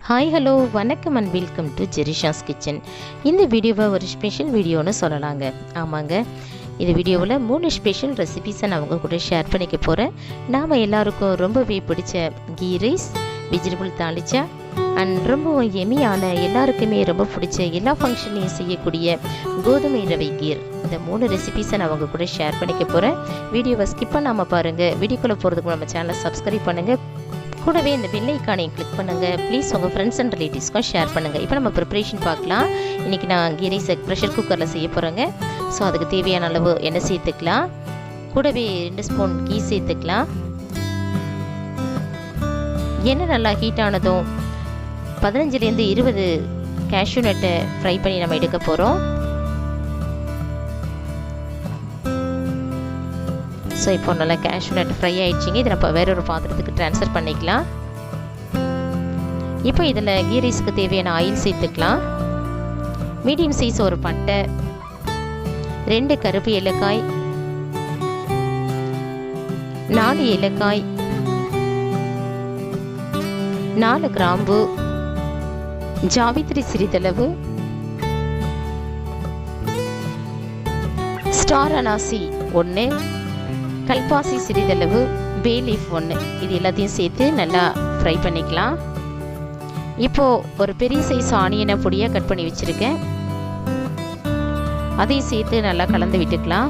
Hi hello வணக்கம் and welcome to ஜெரிஷாஸ் kitchen. இந்த வீடியோவை ஒரு ஸ்பெஷல் வீடியோன்னு சொல்லலாங்க. ஆமாங்க, இந்த வீடியோவில் 3 ஸ்பெஷல் ரெசிபீஸை நான் உங்கள் கூட ஷேர் பண்ணிக்க போகிறேன். நாம் எல்லாருக்கும் ரொம்பவே பிடிச்ச கீ ரைஸ், வெஜிடபிள் தாளிச்சா அண்ட் ரொம்ப எமியான எல்லாருக்குமே ரொம்ப பிடிச்ச எல்லா ஃபங்க்ஷன்லையும் செய்யக்கூடிய கோதுமை ரவை கீர், இந்த 3 ரெசிபீஸை நான் உங்கள் கூட ஷேர் பண்ணிக்க போகிறேன். வீடியோவை ஸ்கிப் பண்ணாமல் பாருங்கள். வீடியோக்குள்ளே போகிறதுக்கு நம்ம சேனலை சப்ஸ்கிரைப் பண்ணுங்கள். கூடவே இந்த பெல் ஐக்கானை கிளிக் பண்ணுங்கள். ப்ளீஸ் உங்கள் ஃப்ரெண்ட்ஸ் அண்ட் ரிலேட்டிவ்ஸ்க்கும் ஷேர் பண்ணுங்கள். இப்போ நம்ம ப்ரிப்ரேஷன் பார்க்கலாம். இன்றைக்கி நான் கீ ரைஸ் ப்ரெஷர் குக்கரில் செய்ய போகிறேங்க. ஸோ அதுக்கு தேவையான அளவு எண்ணெய் சேர்த்துக்கலாம். கூடவே 2 ஸ்பூன் கீ சேர்த்துக்கலாம். எண்ணெய் நல்லா ஹீட் ஆனதும் 15லேருந்து 20 கேஷ்யூ நட்டை ஃப்ரை பண்ணி நம்ம எடுக்க போகிறோம். ஸோ இப்போ நல்லா கேஷ்யூ நட் ஃப்ரை ஆகிடுச்சிங்க. இதை நம்ம வேற ஒரு பாத்திரத்துக்கு ட்ரான்ஸ்ஃபர் பண்ணிக்கலாம். இப்போ இதில் கீ ரைஸ்க்கு தேவையான ஆயில் சேர்த்துக்கலாம். மீடியம் சைஸ் ஒரு பட்டை, 2 கருப்பு ஏலக்காய், 4 ஏலக்காய், 4 கிராம்பு, ஜாவித்ரி சிறிதளவு, ஸ்டார் அனாசி 1, கல்பாசி சிறிதளவு, பே லீஃப் 1, இது எல்லாத்தையும் சேர்த்து நல்லா ஃப்ரை பண்ணிக்கலாம். இப்போது ஒரு பெரிய சைஸ் ஆனியனை பொடியாக கட் பண்ணி வச்சுருக்கேன். அதையும் சேர்த்து நல்லா கலந்து விட்டுக்கலாம்.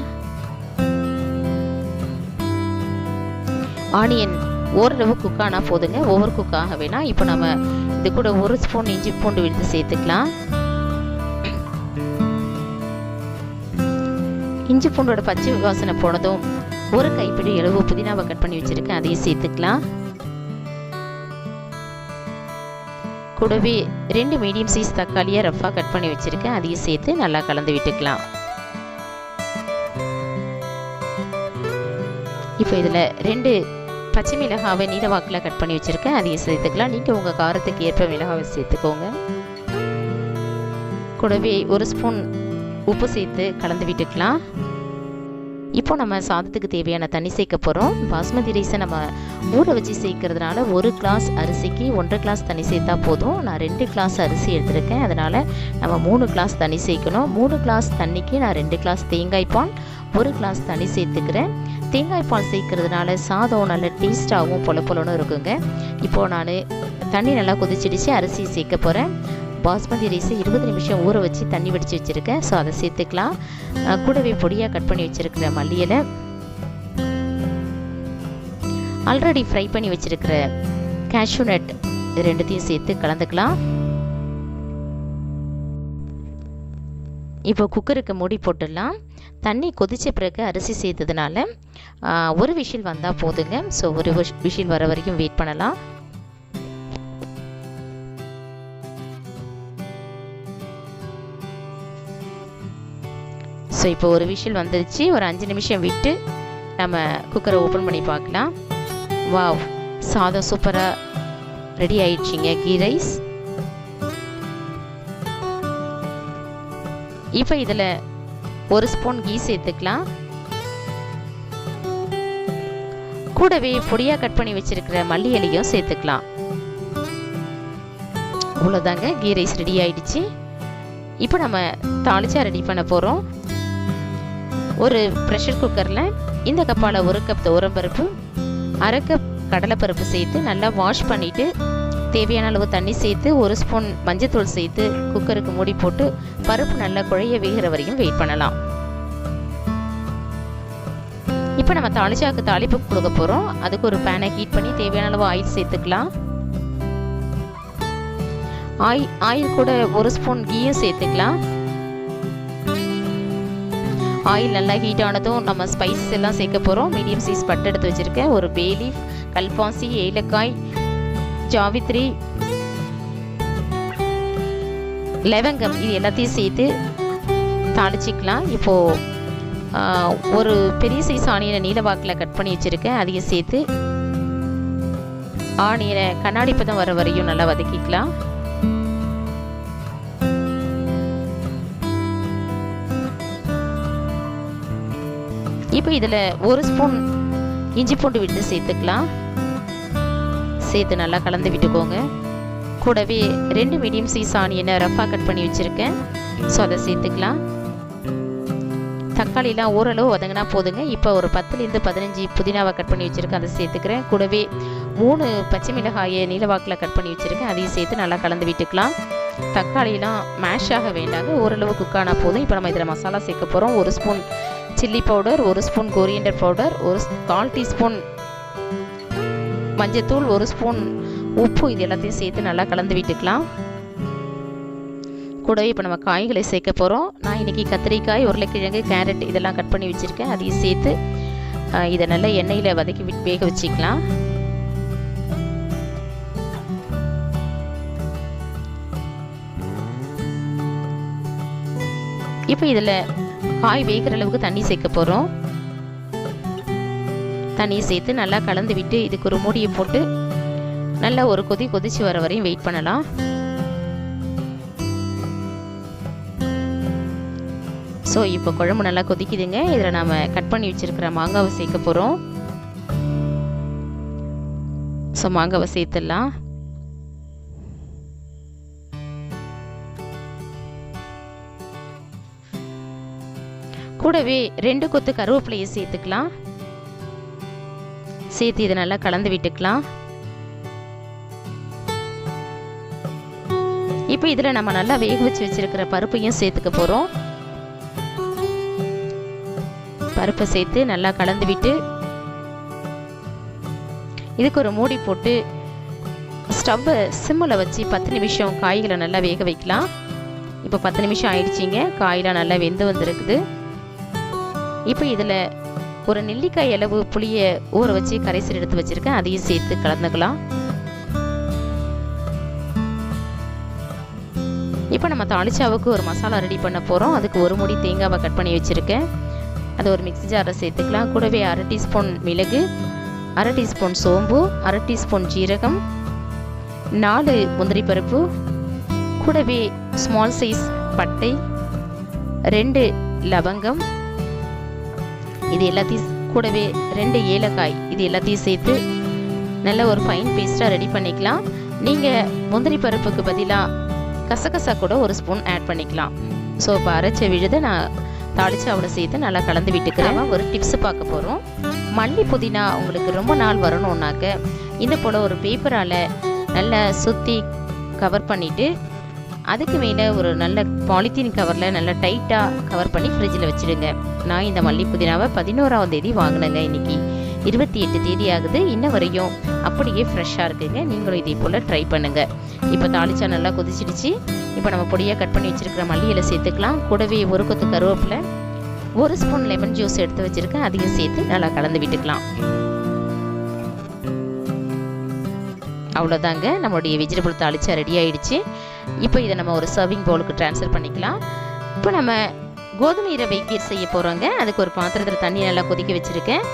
ஆனியன் ஓரளவு குக் ஆனால் போதுங்க, ஓவர் குக் ஆக வேணாம். இப்போ நம்ம இது கூட 1 ஸ்பூன் இஞ்சி பூண்டு விழுந்து சேர்த்துக்கலாம். இஞ்சி பூண்டோட பச்சை வாசனை போனதும் 1 கைப்பிடி அளவு புதினாவை கட் பண்ணி வச்சுருக்கேன், அதையும் சேர்த்துக்கலாம். கூடவே 2 மீடியம் சைஸ் தக்காளியை ரஃபாக கட் பண்ணி வச்சுருக்கேன், அதையும் சேர்த்து நல்லா கலந்து விட்டுக்கலாம். இப்போ இதில் 2 பச்சை மிளகாவை நீல வாக்கில் கட் பண்ணி வச்சுருக்கேன், அதையும் சேர்த்துக்கலாம். நீங்கள் உங்கள் காரத்துக்கு ஏற்ப மிளகாவை சேர்த்துக்கோங்க. கூடவே 1 ஸ்பூன் உப்பு சேர்த்து கலந்து விட்டுக்கலாம். இப்போ நம்ம சாதத்துக்கு தேவையான தண்ணி சேர்க்க போகிறோம். பாஸ்மதி ரைஸை நம்ம ஊற வச்சு சேர்க்கறதுனால 1 கிளாஸ் அரிசிக்கு 1.5 கிளாஸ் தண்ணி சேர்த்தா போதும். நான் 2 கிளாஸ் அரிசி எடுத்திருக்கேன், அதனால் நம்ம 3 கிளாஸ் தண்ணி சேர்க்கணும். 3 கிளாஸ் தண்ணிக்கு நான் 2 கிளாஸ் தேங்காய் பால், 1 கிளாஸ் தண்ணி சேர்த்துக்கிறேன். தேங்காய் பால் சேர்க்கறதுனால சாதம் நல்ல டேஸ்ட்டாகவும் பொலப்பொலன்னு இருக்குங்க. இப்போது நான் தண்ணி நல்லா கொதிச்சிடுச்சு, அரிசி சேர்க்க போகிறேன். பாஸ்மதி ரைஸை 20 நிமிஷம் ஊற வச்சு தண்ணி வடித்து வச்சுருக்கேன், ஸோ அதை சேர்த்துக்கலாம். கூடவே பொடியாக கட் பண்ணி வச்சுருக்கிற மல்லி இலை, ஆல்ரெடி ஃப்ரை பண்ணி வச்சுருக்கிற கேஷ்யூ நட், இது 2த்தையும் சேர்த்து கலந்துக்கலாம். இப்போ குக்கருக்கு மூடி போட்டுடலாம். தண்ணி கொதித்த பிறகு அரிசி சேர்த்ததுனால 1 விசில் வந்தால் போதுங்க. ஸோ 1 விசில் வர வரைக்கும் வெயிட் பண்ணலாம். ஸோ இப்போ 1 விசில் வந்துருச்சு. ஒரு 5 நிமிஷம் விட்டு நம்ம குக்கரை ஓப்பன் பண்ணி பார்க்கலாம். வாவ், சாதம் சூப்பராக ரெடி ஆயிடுச்சிங்க கீ ரைஸ். இப்போ இதில் 1 ஸ்பூன் கீ சேர்த்துக்கலாம். கூடவே பொடியாக கட் பண்ணி வச்சிருக்கிற மல்லி இலையும் சேர்த்துக்கலாம். அவ்வளோதாங்க, கீ ரைஸ் ரெடி ஆயிடுச்சு. இப்போ நம்ம தாளிச்சா ரெடி பண்ண போகிறோம். ஒரு ப்ரெஷர் குக்கரில் இந்த கப்பால் 1 கப் துவரம்பருப்பு, 1/2 கப் கடலைப்பருப்பு சேர்த்து நல்லா வாஷ் பண்ணிவிட்டு தேவையான அளவு தண்ணி சேர்த்து 1 ஸ்பூன் மஞ்சத்தூள் சேர்த்து குக்கருக்கு மூடி போட்டு பருப்பு நல்லா குழைய வேகிற வரையும் வெயிட் பண்ணலாம். இப்போ நம்ம தாளிச்சாக்கு தாளிப்பு கொடுக்க போகிறோம். அதுக்கு ஒரு பேனை ஹீட் பண்ணி தேவையான அளவு ஆயில் சேர்த்துக்கலாம். ஆயில் கூட 1 ஸ்பூன் கீயும் சேர்த்துக்கலாம். ஆயில் நல்லா ஹீட் ஆனதும் நம்ம ஸ்பைசஸ் எல்லாம் சேர்க்க போகிறோம். மீடியம் சைஸ் பட்டை எடுத்து வச்சுருக்கேன், ஒரு பே லீஃப், கல்பாசி, ஏலக்காய், ஜாவித்ரி, லவங்கம், இது எல்லாத்தையும் சேர்த்து தாளிச்சிக்கலாம். இப்போது ஒரு பெரிய சைஸ் ஆனியனை நீல வாக்கில் கட் பண்ணி வச்சுருக்கேன், அதையும் சேர்த்து ஆனியனை கண்ணாடி பதம் வர வரையும் நல்லா வதக்கிக்கலாம். இப்போ இதில் 1 ஸ்பூன் இஞ்சி பூண்டு விழுந்து சேர்த்துக்கலாம். சேர்த்து நல்லா கலந்து விட்டுக்கோங்க. கூடவே 2 மீடியம் சைஸ் ஆனியனை ரஃபாக கட் பண்ணி வச்சுருக்கேன். ஸோ அதை சேர்த்துக்கலாம். தக்காளிலாம் ஓரளவு வதங்கினா போதுங்க. இப்போ ஒரு 10லேருந்து 15 புதினாவை கட் பண்ணி வச்சுருக்கேன், அதை சேர்த்துக்கிறேன். கூடவே 3 பச்சை மிளகாயை நீலவாக்கில் கட் பண்ணி வச்சுருக்கேன், அதையும் சேர்த்து நல்லா கலந்து விட்டுக்கலாம். தக்காளிலாம் மேஷ் ஆக வேண்டாங்க, ஓரளவு குக் ஆனால் போதும். இப்போ நம்ம இதில் மசாலா சேர்க்க போகிறோம். 1 spoon chilli powder, 1 spoon coriander powder, 1/4 teaspoon மஞ்சத்தூள், 1 ஸ்பூன் உப்பு, இது எல்லாத்தையும் சேர்த்து நல்லா கலந்து விட்டுக்கலாம். கூடவே இப்போ நம்ம காய்களை சேர்க்க போகிறோம். நான் இன்றைக்கி கத்திரிக்காய், உருளைக்கிழங்கு, கேரட் இதெல்லாம் கட் பண்ணி வச்சுருக்கேன், அதையும் சேர்த்து இதை நல்லா எண்ணெயில் வதக்கி வேக வச்சுக்கலாம். இப்போ இதில் காய் வேகிற அளவுக்கு தண்ணி சேர்க்க போகிறோம். தண்ணியை சேர்த்து நல்லா கலந்து விட்டு இதுக்கு ஒரு மூடியை போட்டு நல்லா ஒரு கொதிச்சு வர வரையும் வெயிட் பண்ணலாம். ஸோ இப்போ குழம்பு நல்லா கொதிக்குதுங்க. இதில் நாம் கட் பண்ணி வச்சுருக்கிற மாங்காவை சேர்க்க போகிறோம். ஸோ மாங்காவை சேர்த்துடலாம். கூடவே 2 கொத்து கருவேப்பிலையை சேர்த்துக்கலாம். சேர்த்து இதை நல்லா கலந்து விட்டுக்கலாம். இப்போ இதில் நம்ம நல்லா வேக வச்சு வச்சிருக்கிற பருப்பையும் சேர்த்துக்க போகிறோம். பருப்பை சேர்த்து நல்லா கலந்து விட்டு இதுக்கு ஒரு மூடி போட்டு ஸ்டவ்வை சிம்மில் வச்சு 10 நிமிஷம் காய்களை நல்லா வேக வைக்கலாம். இப்போ 10 நிமிஷம் ஆயிடுச்சிங்க. காயெலாம் நல்லா வெந்து வந்துருக்குது. இப்போ இதில் ஒரு நெல்லிக்காய் அளவு புளியை ஊற வச்சு கரைசல் எடுத்து வச்சுருக்கேன், அதையும் சேர்த்து கலந்துக்கலாம். இப்போ நம்ம தாளிச்சாவுக்கு ஒரு மசாலா ரெடி பண்ண போகிறோம். அதுக்கு ஒரு மூடி தேங்காவை கட் பண்ணி வச்சுருக்கேன், அதை ஒரு மிக்ஸி ஜாரில் சேர்த்துக்கலாம். கூடவே 1/2 டீஸ்பூன் மிளகு, 1/2 டீஸ்பூன் சோம்பு, 1/2 டீஸ்பூன் ஜீரகம், 4 முந்திரி பருப்பு, கூடவே ஸ்மால் சைஸ் பட்டை, 2 லவங்கம், இது எல்லாத்தையும் கூடவே 2 ஏலக்காய், இது எல்லாத்தையும் சேர்த்து நல்ல ஒரு ஃபைன் பேஸ்ட்டாக ரெடி பண்ணிக்கலாம். நீங்கள் முந்திரி பருப்புக்கு பதிலாக கசகசா கூட 1 ஸ்பூன் ஆட் பண்ணிக்கலாம். ஸோ இப்போ அரைச்ச விழுதை நான் தாளித்து அவளை சேர்த்து நல்லா கலந்து விட்டுக்கிறேன். ஒரு டிப்ஸ் பார்க்க போகிறோம். மல்லி புதினா உங்களுக்கு ரொம்ப நாள் வரணுன்னாக்க இந்த போல் ஒரு பேப்பரால் நல்லா சுற்றி கவர் பண்ணிவிட்டு அதுக்கு மேலே ஒரு நல்ல பாலித்தீன் கவரில் நல்லா டைட்டாக கவர் பண்ணி ஃப்ரிட்ஜில் வச்சுடுங்க. நான் இந்த மல்லி புதினாவை 11ஆம் தேதி வாங்கினேங்க. இன்றைக்கி 28 தேதி ஆகுது. இன்ன வரையும் அப்படியே ஃப்ரெஷ்ஷாக இருக்குங்க. நீங்களும் இதே போல் ட்ரை பண்ணுங்கள். இப்போ தாளிச்சா நல்லா கொதிச்சிடுச்சு. இப்போ நம்ம பொடியாக கட் பண்ணி வச்சுருக்கிற மல்லியில் சேர்த்துக்கலாம். கூடவே 1 கொத்து கருவேப்பிலை, 1 ஸ்பூன் லெமன் ஜூஸ் எடுத்து வச்சுருக்கேன், அதையும் சேர்த்து நல்லா கலந்து விட்டுக்கலாம். அவ்வளோதாங்க, நம்மளுடைய வெஜிடபிள் தாளிச்சா ரெடி ஆகிடுச்சு. இப்போ இதை நம்ம ஒரு சர்விங் பவுலுக்கு ட்ரான்ஸ்ஃபர் பண்ணிக்கலாம். இப்போ நம்ம கோதுமை ரவை கீர் செய்ய போகிறோங்க. அதுக்கு ஒரு பாத்திரத்தில் தண்ணி நல்லா கொதிக்க வச்சுருக்கேன்.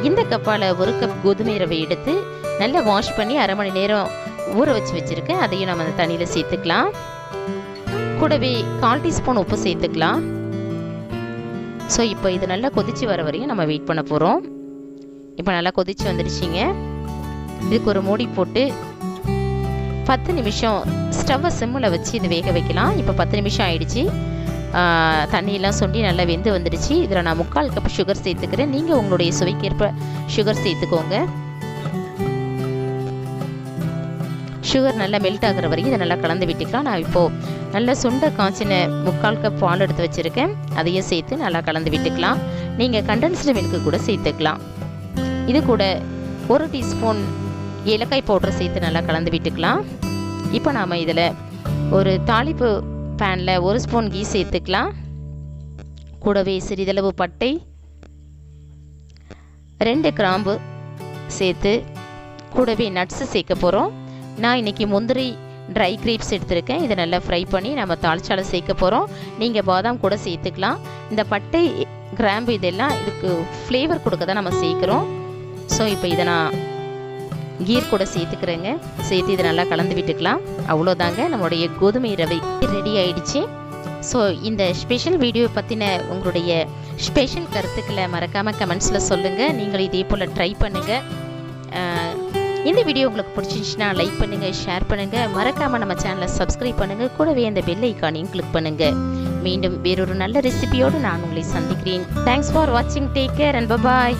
இந்த கப்பால் 1 கப் கோதுமை ரவை எடுத்து நல்லா வாஷ் பண்ணி 1/2 மணி நேரம் ஊற வச்சுருக்கேன். அதையும் நம்ம அந்த தண்ணியில் சேர்த்துக்கலாம். கூடவே 1/4 டீஸ்பூன் உப்பு சேர்த்துக்கலாம். ஸோ இப்போ இது நல்லா கொதிச்சு வர வரையும் நம்ம வெயிட் பண்ண போகிறோம். இப்போ நல்லா கொதிச்சு வந்துடுச்சிங்க. இதுக்கு ஒரு மூடி போட்டு 10 நிமிஷம் ஸ்டவ்வை சிம்மில் வச்சு இது வேக வைக்கலாம். இப்போ 10 நிமிஷம் ஆயிடுச்சு. தண்ணியெல்லாம் சுண்டி நல்லா வெந்து வந்துடுச்சு. இதில் நான் 3/4 கப் சுகர் சேர்த்துக்கிறேன். நீங்கள் உங்களுடைய சுவைக்கேற்ப சுகர் சேர்த்துக்கோங்க. சுகர் நல்லா மெல்ட் ஆகிற வரைக்கும் இதை நல்லா கலந்து விட்டுக்கலாம். நான் இப்போது நல்லா சுண்டை காய்ச்சின 3/4 கப் பால் எடுத்து வச்சுருக்கேன், அதையும் சேர்த்து நல்லா கலந்து விட்டுக்கலாம். நீங்கள் கண்டென்ஸ்டு மில்க்கு கூட சேர்த்துக்கலாம். இது கூட 1 டீஸ்பூன் ஏலக்காய் பவுடர் சேர்த்து நல்லா கலந்து விட்டுக்கலாம். இப்போ நாம் இதில் ஒரு தாளிப்பு பேனில் 1 ஸ்பூன் கீ சேர்த்துக்கலாம். கூடவே சிறிதளவு பட்டை, 2 கிராம்பு சேர்த்து கூடவே நட்ஸு சேர்க்க போகிறோம். நான் இன்றைக்கி முந்திரி ட்ரை கிரேப்ஸ் எடுத்துருக்கேன். இதை நல்லா ஃப்ரை பண்ணி நம்ம தாளிச்சால சேர்க்க போகிறோம். நீங்கள் பாதாம் கூட சேர்த்துக்கலாம். இந்த பட்டை, கிராம்பு இதெல்லாம் இதுக்கு ஃப்ளேவர் கொடுக்க தான் நம்ம சேர்க்குறோம். ஸோ இப்போ இதை நான் கீர் கூட சேர்த்துக்கிறேங்க. சேர்த்து இதை நல்லா கலந்து விட்டுக்கலாம். அவ்வளோதாங்க, நம்மளுடைய கோதுமை ரவை ரெடி ஆயிடுச்சு. ஸோ இந்த ஸ்பெஷல் வீடியோ பற்றின உங்களுடைய ஸ்பெஷல் கருத்துக்களை மறக்காமல் கமெண்ட்ஸில் சொல்லுங்கள். நீங்கள் இதே போல் ட்ரை பண்ணுங்கள். இந்த வீடியோ உங்களுக்கு பிடிச்சிருந்துச்சுன்னா லைக் பண்ணுங்கள், ஷேர் பண்ணுங்கள், மறக்காமல் நம்ம சேனலை சப்ஸ்கிரைப் பண்ணுங்கள், கூடவே அந்த பெல் ஐக்கானையும் கிளிக் பண்ணுங்கள். மீண்டும் வேறொரு நல்ல ரெசிபியோடு நான் உங்களை சந்திக்கிறேன். தேங்க்ஸ் ஃபார் வாட்சிங். Take care and bye bye.